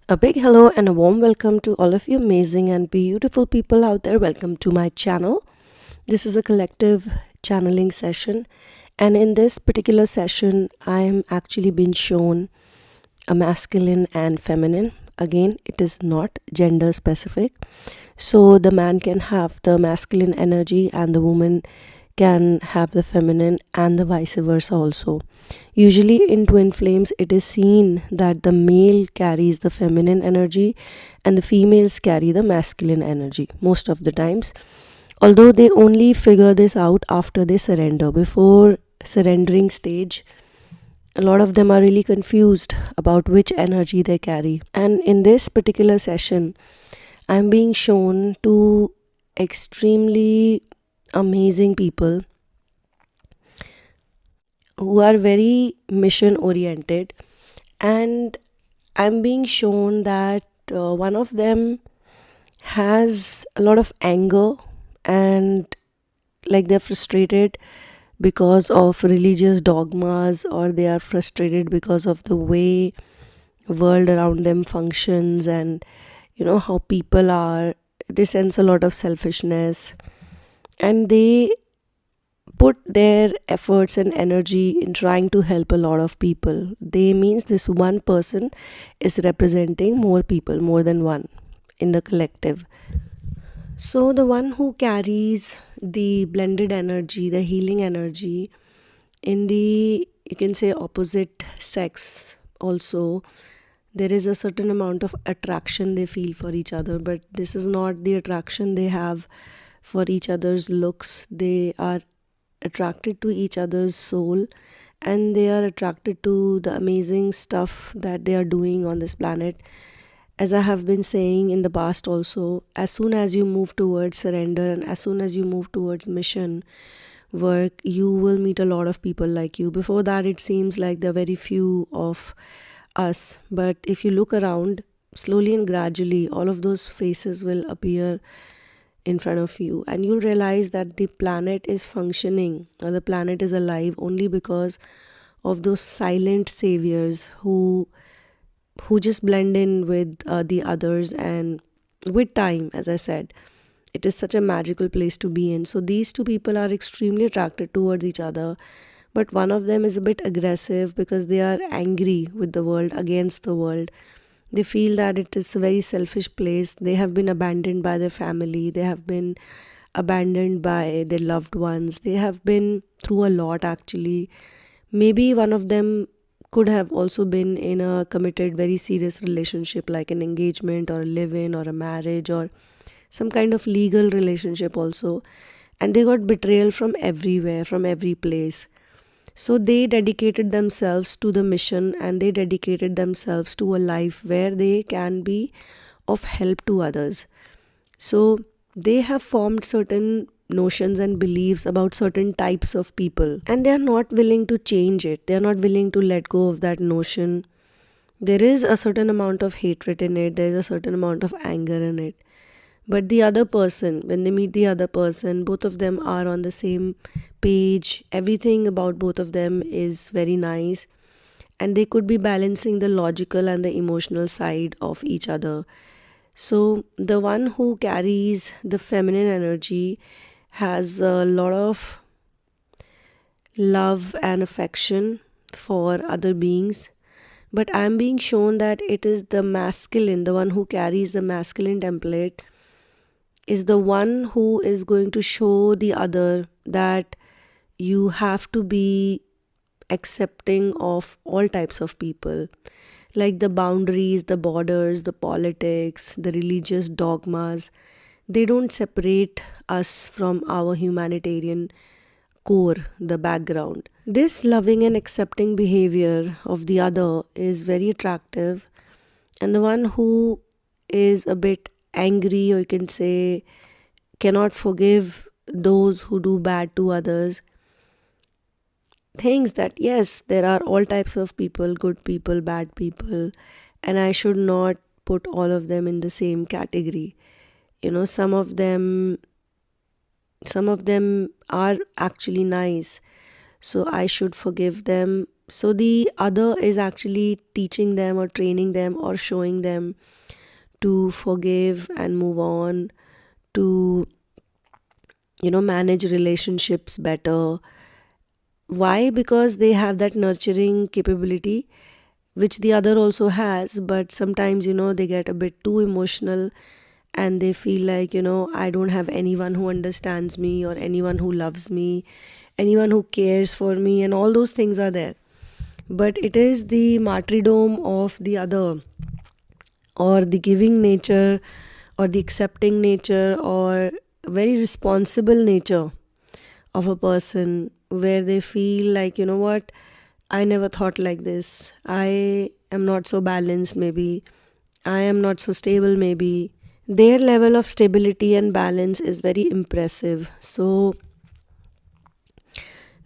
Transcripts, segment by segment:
A big hello and a warm welcome to all of you amazing and beautiful people out there. Welcome to my channel. This is a collective channeling session, and in this particular session, I am actually being shown a masculine and feminine. Again, it is not gender specific, so the man can have the masculine energy and the woman can have the feminine, and the vice versa also. Usually in twin flames, it is seen that the male carries the feminine energy and the females carry the masculine energy most of the times. Although they only figure this out after they surrender. Before surrendering stage, a lot of them are really confused about which energy they carry. And in this particular session, I'm being shown two extremely amazing people who are very mission oriented, and I'm being shown that one of them has a lot of anger, and like they're frustrated because of religious dogmas, or they are frustrated because of the way world around them functions, and how people are. They sense a lot of selfishness, and they put their efforts and energy in trying to help a lot of people. They means this one person is representing more people, more than one in the collective. So the one who carries the blended energy, the healing energy in the, you can say, opposite sex also, there is a certain amount of attraction they feel for each other, but this is not the attraction they have for each other's looks. They are attracted to each other's soul, and they are attracted to the amazing stuff that they are doing on this planet. As I have been saying in the past also, as soon as you move towards surrender and as soon as you move towards mission work, you will meet a lot of people like you. Before that, it seems like there are very few of us, but if you look around, slowly and gradually all of those faces will appear in front of you, and you'll realize that the planet is functioning, or the planet is alive, only because of those silent saviors who just blend in with the others. And with time, as I said, it is such a magical place to be in. So these two people are extremely attracted towards each other, but one of them is a bit aggressive because they are angry with the world, against the world. They feel that it is a very selfish place. They have been abandoned by their family. They have been abandoned by their loved ones. They have been through a lot, actually. Maybe one of them could have also been in a committed, very serious relationship, like an engagement or a live-in or a marriage or some kind of legal relationship also. And they got betrayal from everywhere, from every place. So they dedicated themselves to the mission, and they dedicated themselves to a life where they can be of help to others. So they have formed certain notions and beliefs about certain types of people, and they are not willing to change it. They are not willing to let go of that notion. There is a certain amount of hatred in it. There is a certain amount of anger in it. But the other person, when they meet the other person, both of them are on the same page. Everything about both of them is very nice. And they could be balancing the logical and the emotional side of each other. So the one who carries the feminine energy has a lot of love and affection for other beings. But I'm being shown that it is the masculine, the one who carries the masculine template, is the one who is going to show the other that you have to be accepting of all types of people, like the boundaries, the borders, the politics, the religious dogmas. They don't separate us from our humanitarian core, the background. This loving and accepting behavior of the other is very attractive, and the one who is a bit angry, or you can say cannot forgive those who do bad to others, thinks that yes, there are all types of people, good people, bad people, and I should not put all of them in the same category. Some of them are actually nice, so I should forgive them, So the other is actually teaching them or training them or showing them to forgive and move on, to manage relationships better. Why? Because they have that nurturing capability, which the other also has, but sometimes they get a bit too emotional, and they feel like I don't have anyone who understands me or anyone who loves me, anyone who cares for me, and all those things are there. But it is the martyrdom of the other, or the giving nature, or the accepting nature, or very responsible nature of a person, where they feel like, what, I never thought like this. I am not so balanced, maybe. I am not so stable, maybe. Their level of stability and balance is very impressive. So,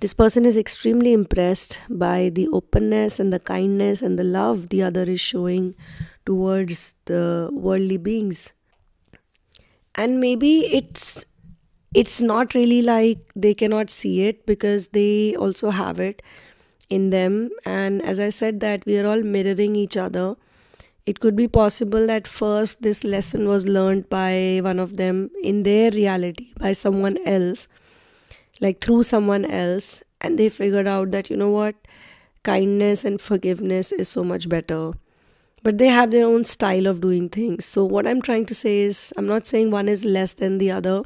this person is extremely impressed by the openness and the kindness and the love the other is showing towards the worldly beings. And maybe it's not really like they cannot see it, because they also have it in them. And as I said, that we are all mirroring each other. It could be possible that first this lesson was learned by one of them in their reality, by someone else, like through someone else, and they figured out that, what, kindness and forgiveness is so much better. But they have their own style of doing things. So what I'm trying to say is, I'm not saying one is less than the other.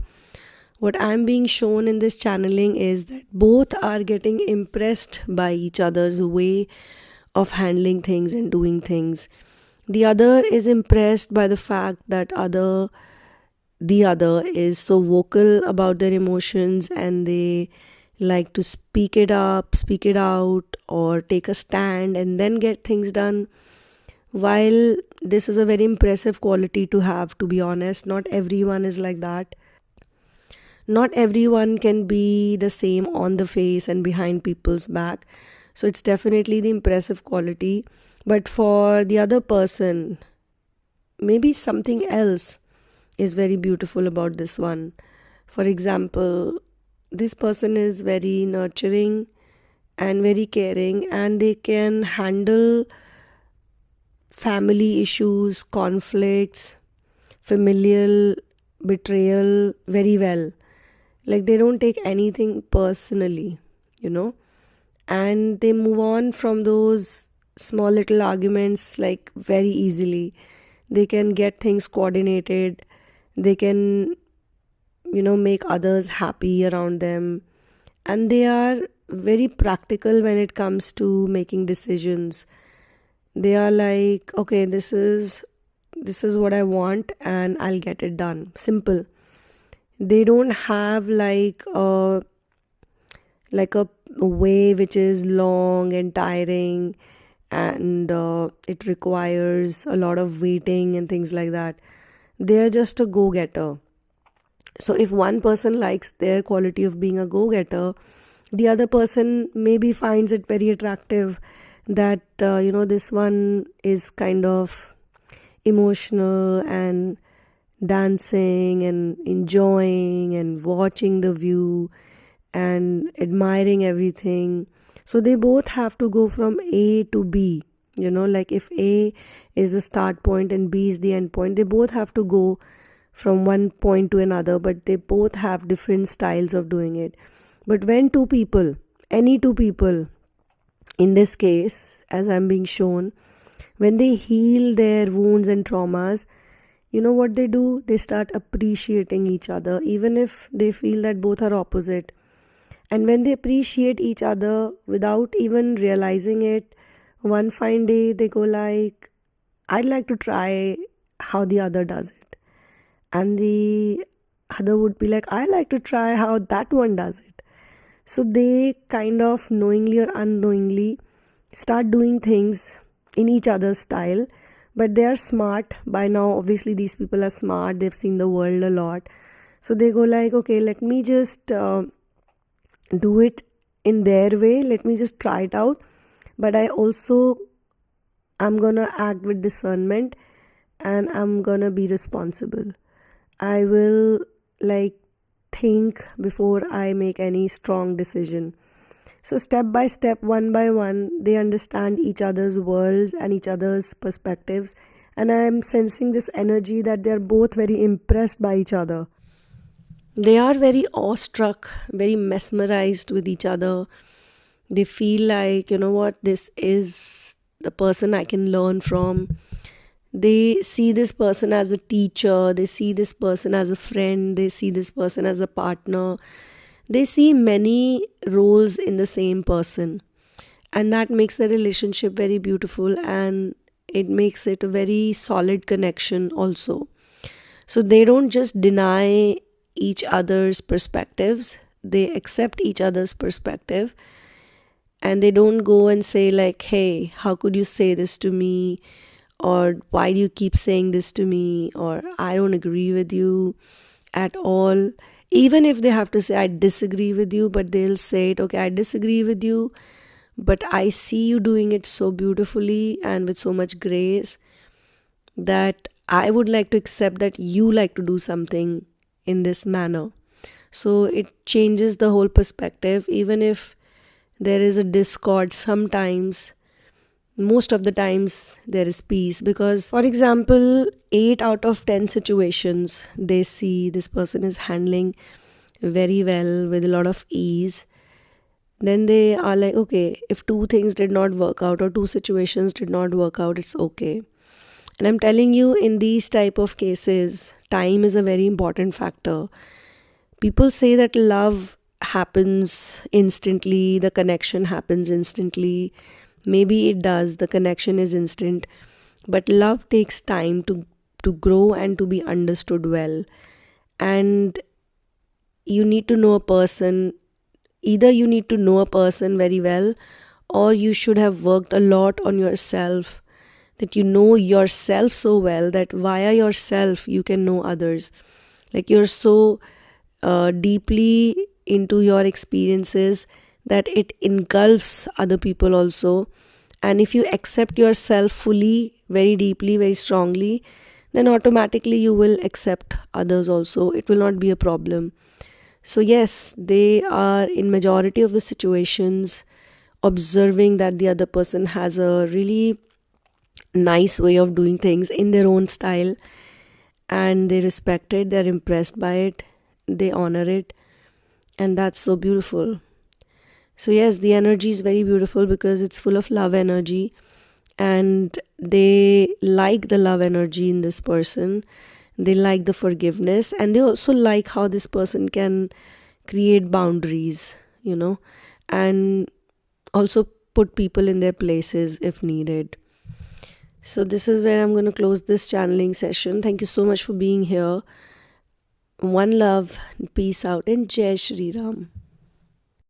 What I'm being shown in this channeling is that both are getting impressed by each other's way of handling things and doing things. The other is impressed by the fact that the other is so vocal about their emotions, and they like to speak it up, speak it out, or take a stand and then get things done. While this is a very impressive quality to have, to be honest, not everyone is like that. Not everyone can be the same on the face and behind people's back. So it's definitely the impressive quality. But for the other person, maybe something else is very beautiful about this one. For example, this person is very nurturing and very caring, and they can handle family issues, conflicts, familial betrayal very well. Like, they don't take anything personally, and they move on from those small little arguments like very easily. They can get things coordinated. They can, make others happy around them. And they are very practical when it comes to making decisions. They are like, okay, this is what I want, and I'll get it done. Simple. They don't have like a way which is long and tiring, and it requires a lot of waiting and things like that. They are just a go-getter. So if one person likes their quality of being a go-getter, the other person maybe finds it very attractive that this one is kind of emotional and dancing and enjoying and watching the view and admiring everything. So they both have to go from A to B. Like if A is the start point and B is the end point, they both have to go from one point to another, but they both have different styles of doing it. But when any two people, in this case, as I'm being shown, when they heal their wounds and traumas, what they do? They start appreciating each other, even if they feel that both are opposite. And when they appreciate each other without even realizing it, one fine day they go like, I'd like to try how the other does it. And the other would be like, I like to try how that one does it. So they kind of knowingly or unknowingly start doing things in each other's style. But they are smart by now. Obviously, these people are smart. They've seen the world a lot. So they go like, okay, let me just do it in their way. Let me just try it out. But I'm going to act with discernment, and I'm going to be responsible. I will think before I make any strong decision. So step by step, one by one, they understand each other's worlds and each other's perspectives. And I am sensing this energy that they are both very impressed by each other. They are very awestruck, very mesmerized with each other. They feel like, you know what, this is the person I can learn from. They see this person as a teacher, they see this person as a friend, they see this person as a partner. They see many roles in the same person, and that makes the relationship very beautiful, and it makes it a very solid connection also. So they don't just deny each other's perspectives, they accept each other's perspective, and they don't go and say like, hey, how could you say this to me, or why do you keep saying this to me, or I don't agree with you at all. Even if they have to say I disagree with you, but they'll say it, okay, I disagree with you, but I see you doing it so beautifully and with so much grace that I would like to accept that you like to do something in this manner. So it changes the whole perspective. Even if there is a discord sometimes, most of the times there is peace, because for example 8 out of 10 situations they see this person is handling very well with a lot of ease, then they are like, okay, if 2 things did not work out or 2 situations did not work out, it's okay. And I'm telling you, in these type of cases, time is a very important factor. People say that love happens instantly, the connection happens instantly. Maybe it does, the connection is instant, but love takes time to grow and to be understood well. And you need to know a person, either you need to know a person very well, or you should have worked a lot on yourself, that you know yourself so well that via yourself you can know others. Like you're so deeply into your experiences that it engulfs other people also. And if you accept yourself fully, very deeply, very strongly, then automatically you will accept others also. It will not be a problem. So yes, they are in majority of the situations observing that the other person has a really nice way of doing things in their own style, and they respect it, they're impressed by it, they honor it, and that's so beautiful. So yes, the energy is very beautiful because it's full of love energy, and they like the love energy in this person. They like the forgiveness, and they also like how this person can create boundaries, and also put people in their places if needed. So this is where I'm going to close this channeling session. Thank you so much for being here. One love, peace out, and Jai Shri Ram.